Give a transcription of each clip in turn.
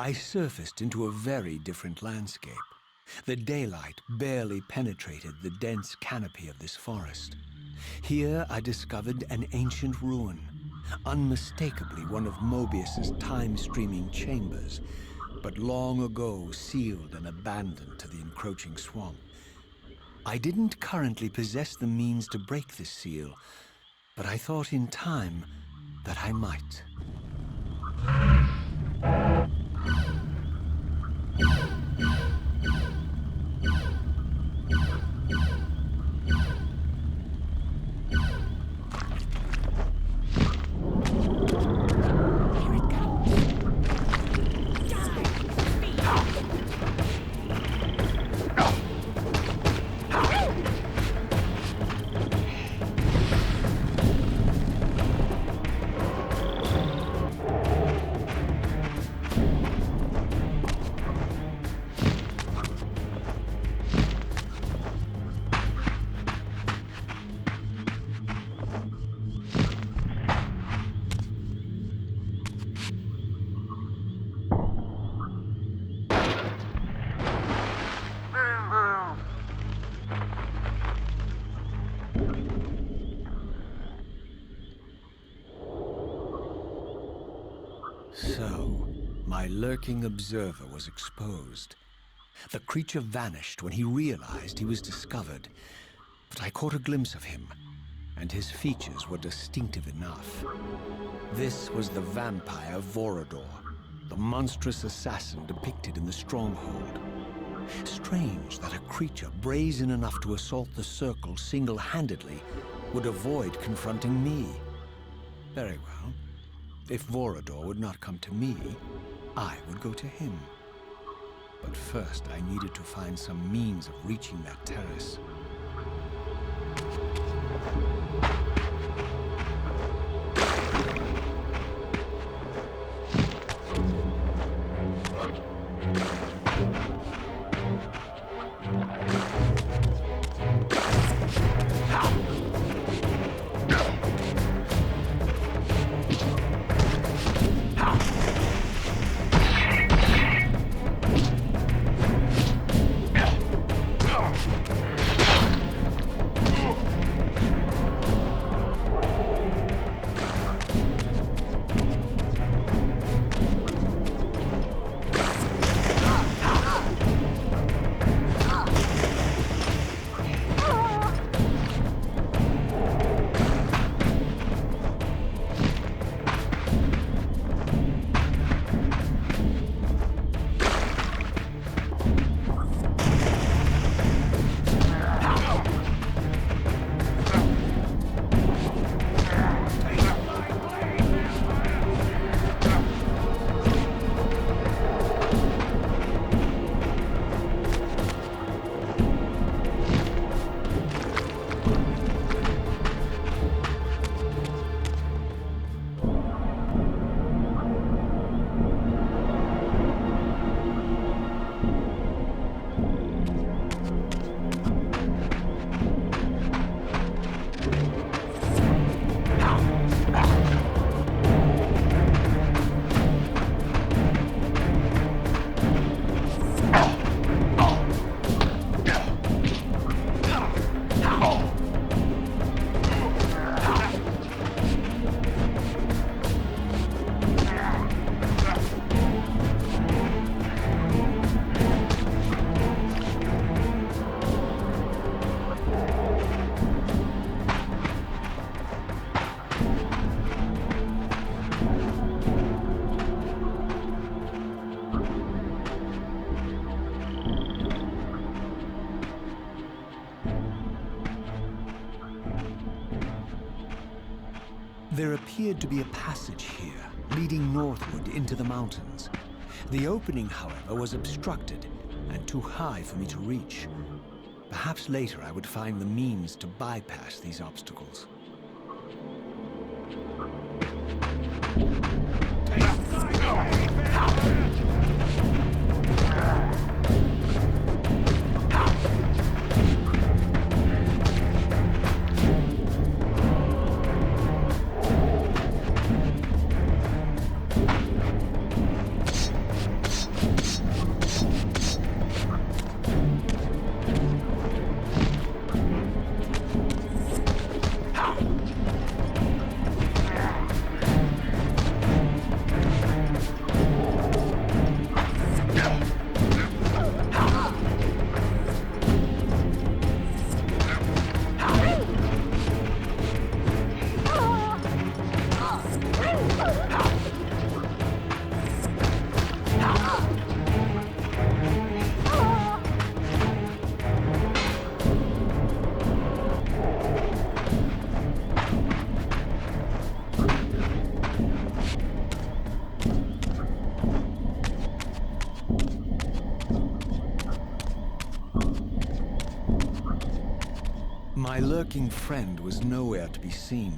I surfaced into a very different landscape. The daylight barely penetrated the dense canopy of this forest. Here I discovered an ancient ruin, unmistakably one of Mobius's time-streaming chambers, but long ago sealed and abandoned to the encroaching swamp. I didn't currently possess the means to break this seal, but I thought in time that I might. So, my lurking observer was exposed. The creature vanished when he realized he was discovered, but I caught a glimpse of him, and his features were distinctive enough. This was the vampire Vorador, the monstrous assassin depicted in the stronghold. Strange that a creature brazen enough to assault the Circle single-handedly would avoid confronting me. Very well. If Vorador would not come to me, I would go to him. But first, I needed to find some means of reaching that terrace. There appeared to be a passage here, leading northward into the mountains. The opening, however, was obstructed and too high for me to reach. Perhaps later I would find the means to bypass these obstacles. My lurking friend was nowhere to be seen,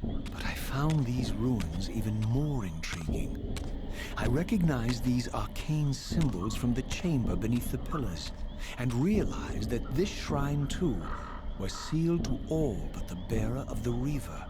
but I found these ruins even more intriguing. I recognized these arcane symbols from the chamber beneath the pillars, and realized that this shrine, too, was sealed to all but the bearer of the Reaver.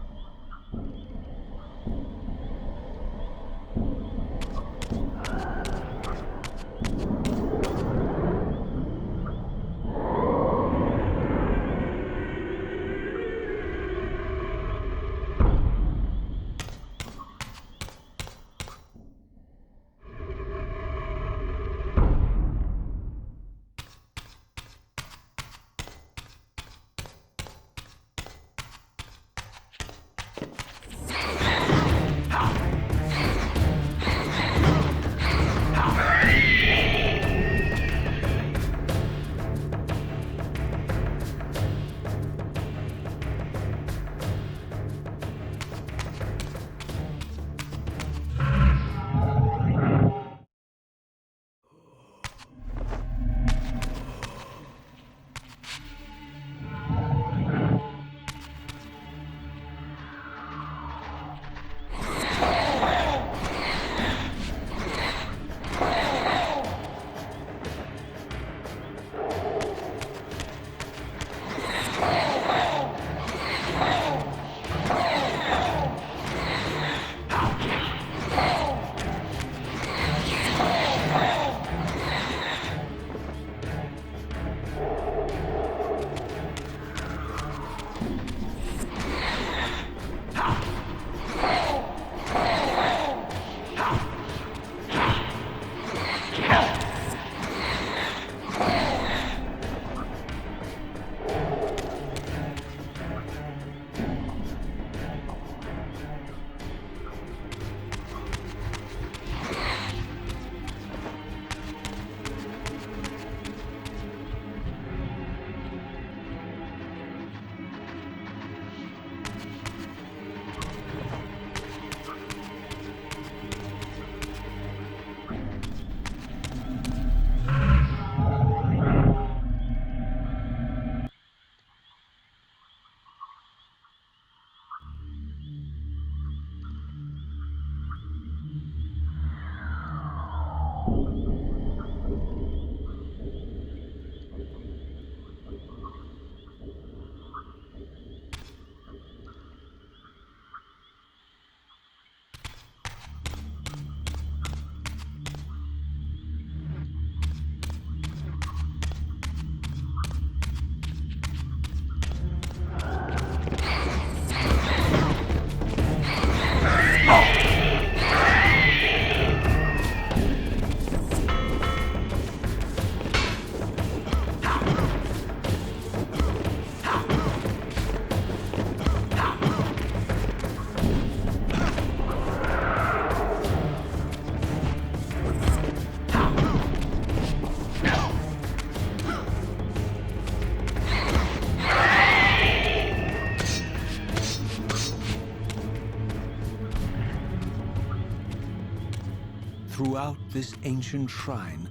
Throughout this ancient shrine,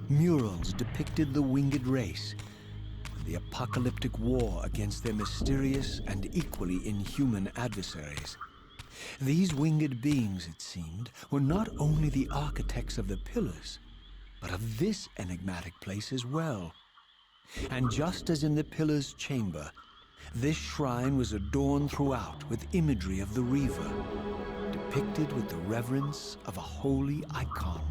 murals depicted the winged race, and the apocalyptic war against their mysterious and equally inhuman adversaries. These winged beings, it seemed, were not only the architects of the pillars, but of this enigmatic place as well. And just as in the pillar's chamber, this shrine was adorned throughout with imagery of the Reaver, depicted with the reverence of a holy icon.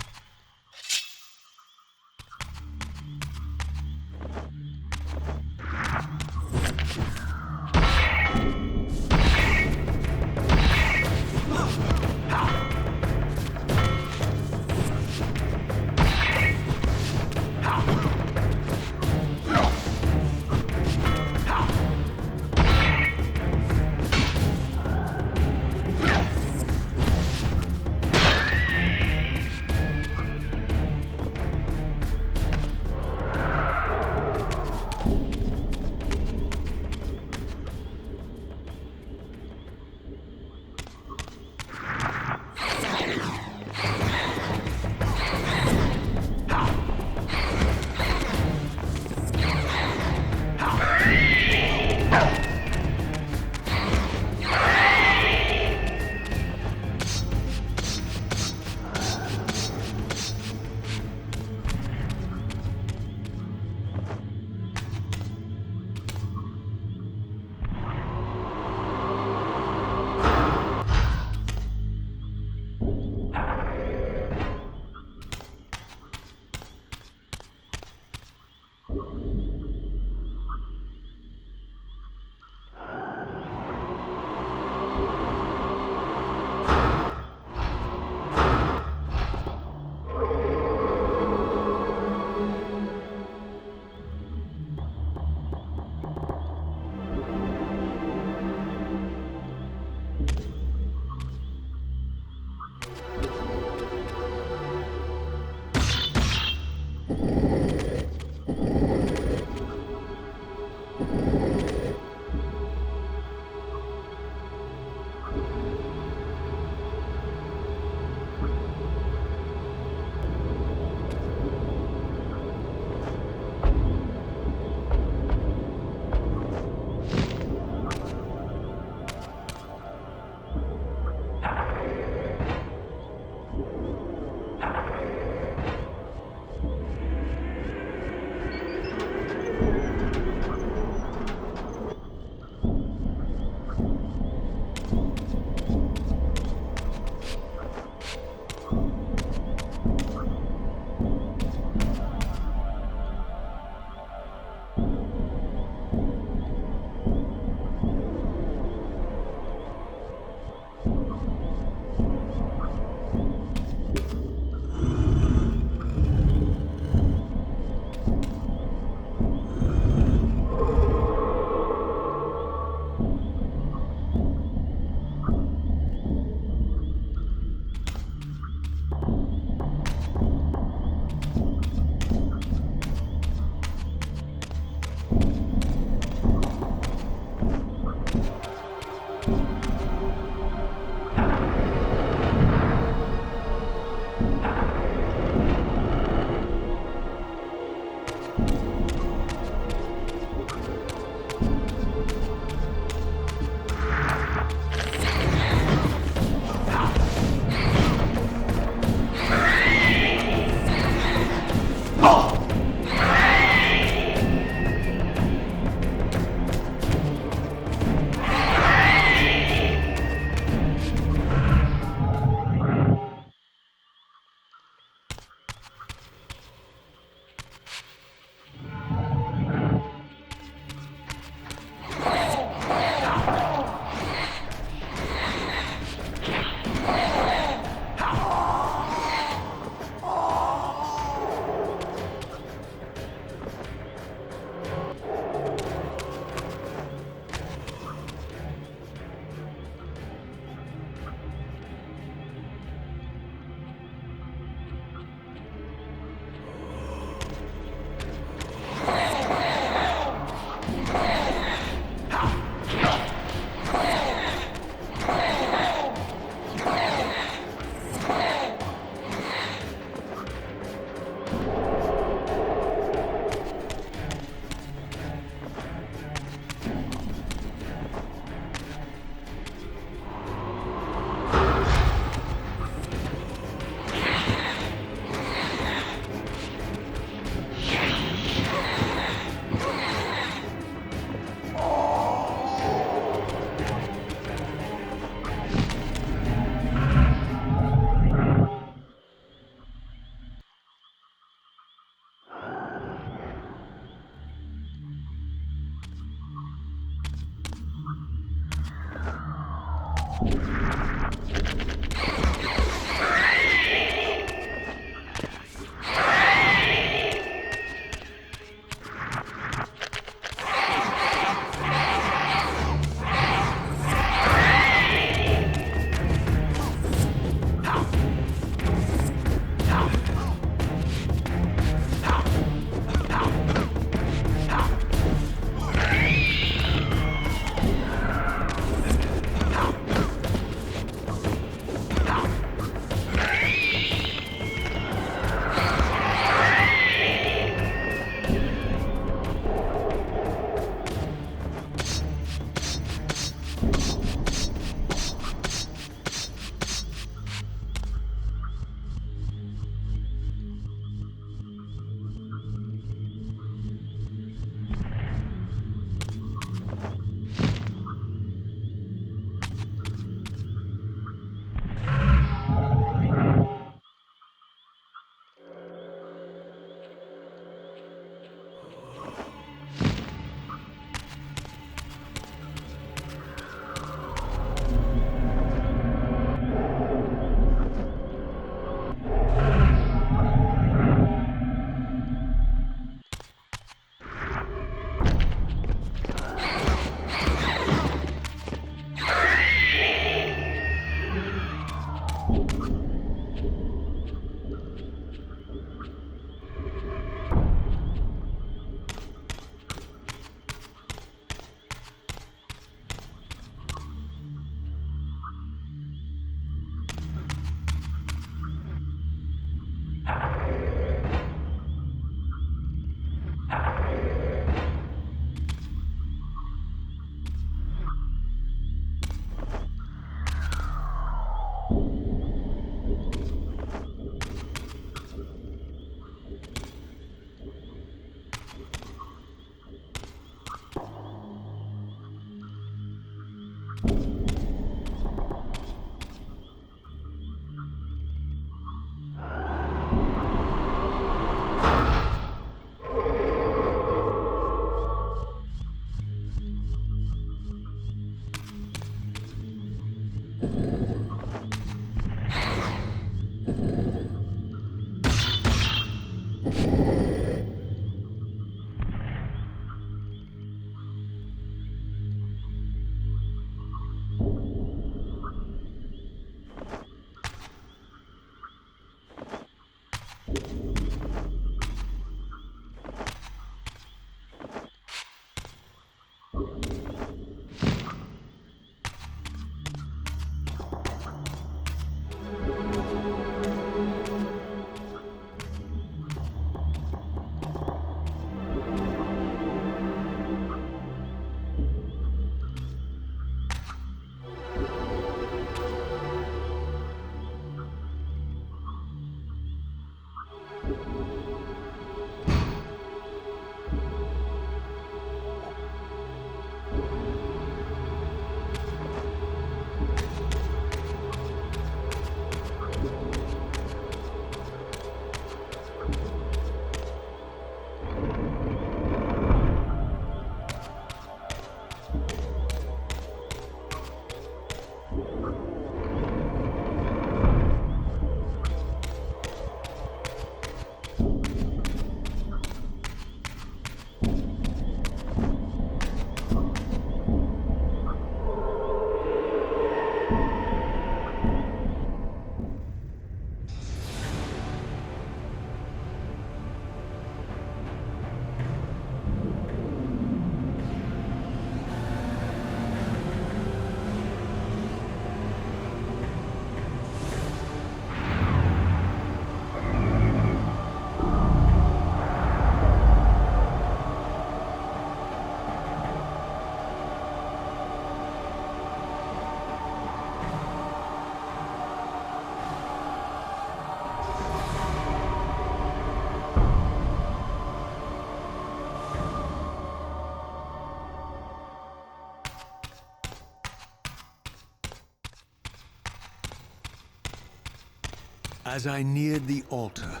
As I neared the altar,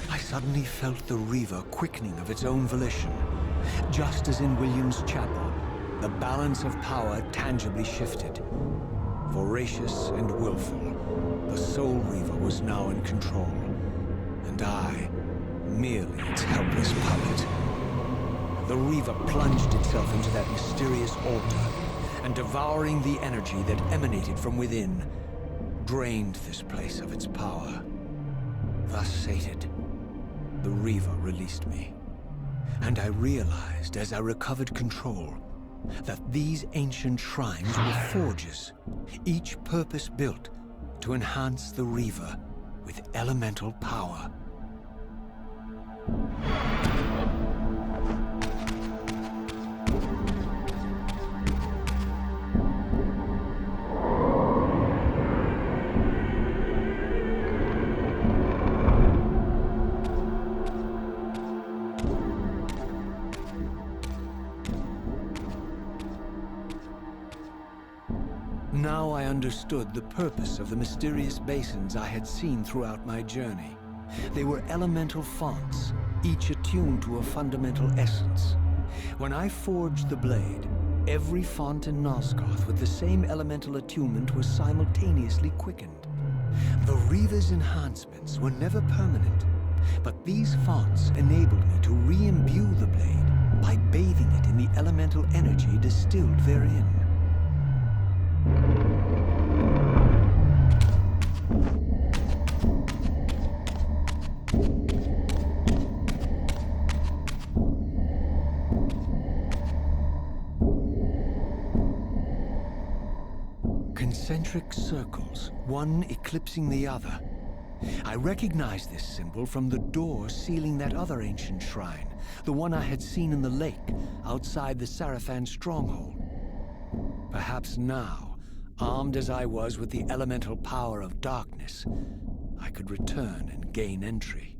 I suddenly felt the Reaver quickening of its own volition. Just as in William's chapel, the balance of power tangibly shifted. Voracious and willful, the Soul Reaver was now in control, and I, merely its helpless puppet. The Reaver plunged itself into that mysterious altar, and devouring the energy that emanated from within, drained this place of its power. Thus sated, the Reaver released me, and I realized as I recovered control that these ancient shrines were forges, each purpose-built to enhance the Reaver with elemental power. Now I understood the purpose of the mysterious basins I had seen throughout my journey. They were elemental fonts, each attuned to a fundamental essence. When I forged the blade, every font in Nosgoth with the same elemental attunement was simultaneously quickened. The Reaver's enhancements were never permanent, but these fonts enabled me to re-imbue the blade by bathing it in the elemental energy distilled therein. Concentric circles, one eclipsing the other. I recognized this symbol from the door sealing that other ancient shrine, the one I had seen in the lake outside the Sarafan stronghold. Perhaps now, armed as I was with the elemental power of darkness, I could return and gain entry.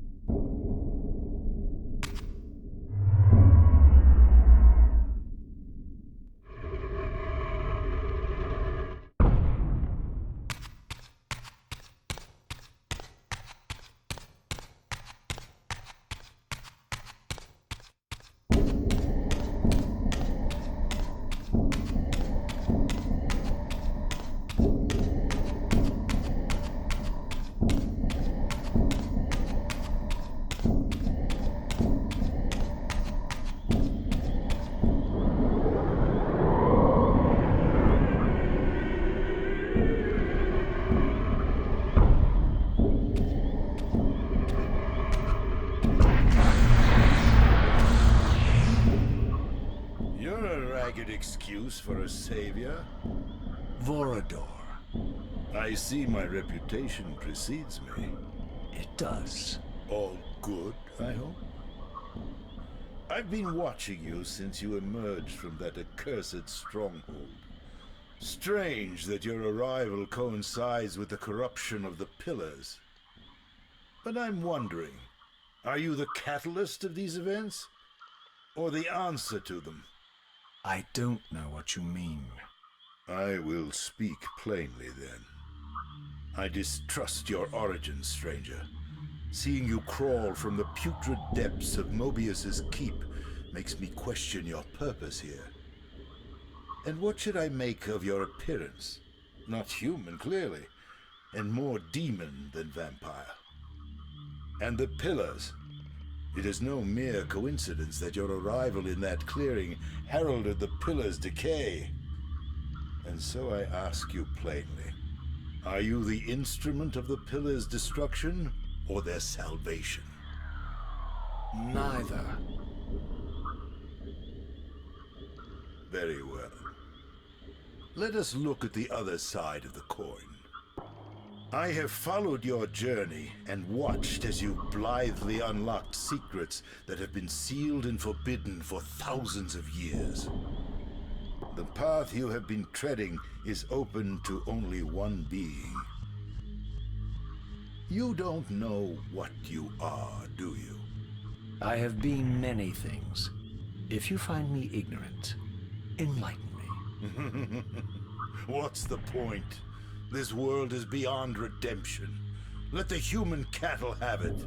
Excuse for a savior? Vorador. I see my reputation precedes me. It does. All good, I hope? I've been watching you since you emerged from that accursed stronghold. Strange that your arrival coincides with the corruption of the Pillars. But I'm wondering, are you the catalyst of these events? Or the answer to them? I don't know what you mean. I will speak plainly, then. I distrust your origins, stranger. Seeing you crawl from the putrid depths of Mobius's keep makes me question your purpose here. And what should I make of your appearance? Not human, clearly, and more demon than vampire. And the Pillars. It is no mere coincidence that your arrival in that clearing heralded the Pillars' decay. And so I ask you plainly, are you the instrument of the Pillars' destruction or their salvation? Neither. Very well. Let us look at the other side of the coin. I have followed your journey and watched as you blithely unlocked secrets that have been sealed and forbidden for thousands of years. The path you have been treading is open to only one being. You don't know what you are, do you? I have been many things. If you find me ignorant, enlighten me. What's the point? This world is beyond redemption. Let the human cattle have it.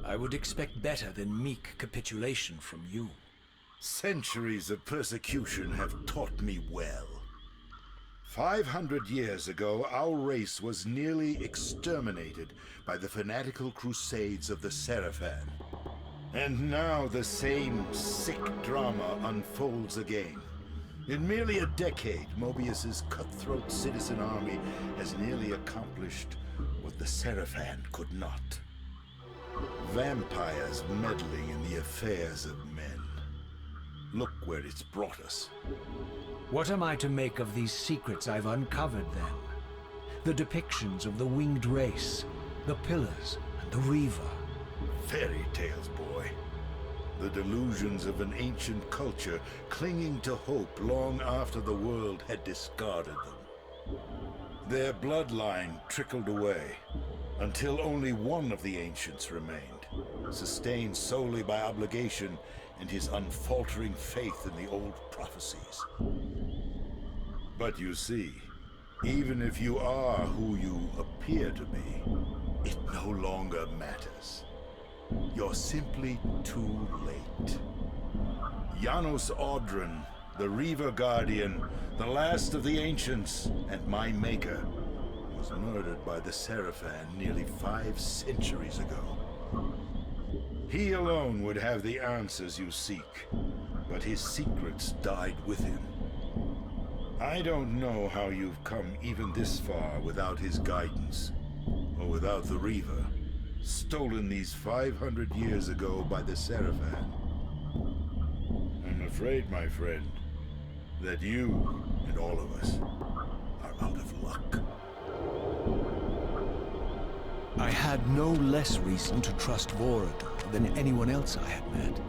I would expect better than meek capitulation from you. Centuries of persecution have taught me well. 500 years ago, our race was nearly exterminated by the fanatical crusades of the Seraphan. And now the same sick drama unfolds again. In merely a decade, Mobius's cutthroat citizen army has nearly accomplished what the Seraphan could not. Vampires meddling in the affairs of men. Look where it's brought us. What am I to make of these secrets I've uncovered, then? The depictions of the winged race, the pillars, and the Reaver. Fairy tales, boy. The delusions of an ancient culture clinging to hope long after the world had discarded them. Their bloodline trickled away, until only one of the ancients remained, sustained solely by obligation and his unfaltering faith in the old prophecies. But you see, even if you are who you appear to be, it no longer matters. You're simply too late. Janos Audron, the Reaver Guardian, the last of the ancients, and my maker, was murdered by the Seraphan nearly 5 centuries ago. He alone would have the answers you seek, but his secrets died with him. I don't know how you've come even this far without his guidance, or without the Reaver, stolen these 500 years ago by the Seraphan. I'm afraid, my friend, that you and all of us are out of luck. I had no less reason to trust Vorador than anyone else I had met.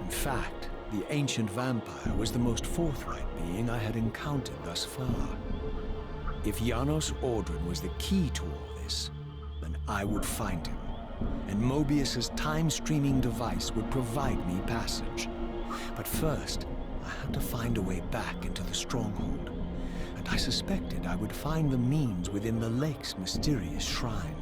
In fact, the ancient vampire was the most forthright being I had encountered thus far. If Janos Audron was the key to all this, then I would find him, and Mobius's time-streaming device would provide me passage. But first, I had to find a way back into the stronghold, and I suspected I would find the means within the lake's mysterious shrine.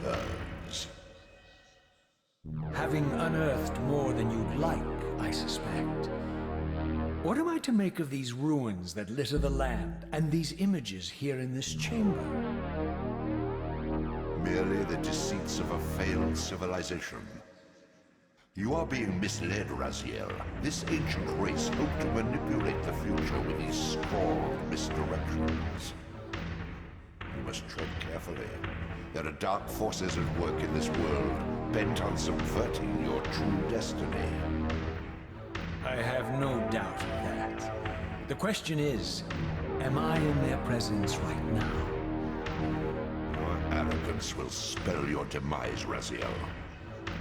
returns. Having unearthed more than you'd like, I suspect. What am I to make of these ruins that litter the land, and these images here in this chamber? Merely the deceits of a failed civilization. You are being misled, Raziel. This ancient race hoped to manipulate the future with these scrawled misdirections. You must tread carefully. There are dark forces at work in this world, bent on subverting your true destiny. I have no doubt of that. The question is, am I in their presence right now? Your arrogance will spell your demise, Raziel.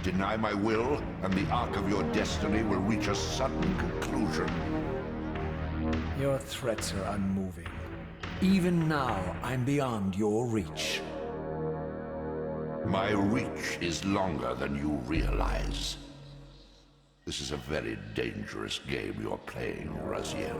Deny my will, and the arc of your destiny will reach a sudden conclusion. Your threats are unmoving. Even now, I'm beyond your reach. My reach is longer than you realize. This is a very dangerous game you're playing, Raziel.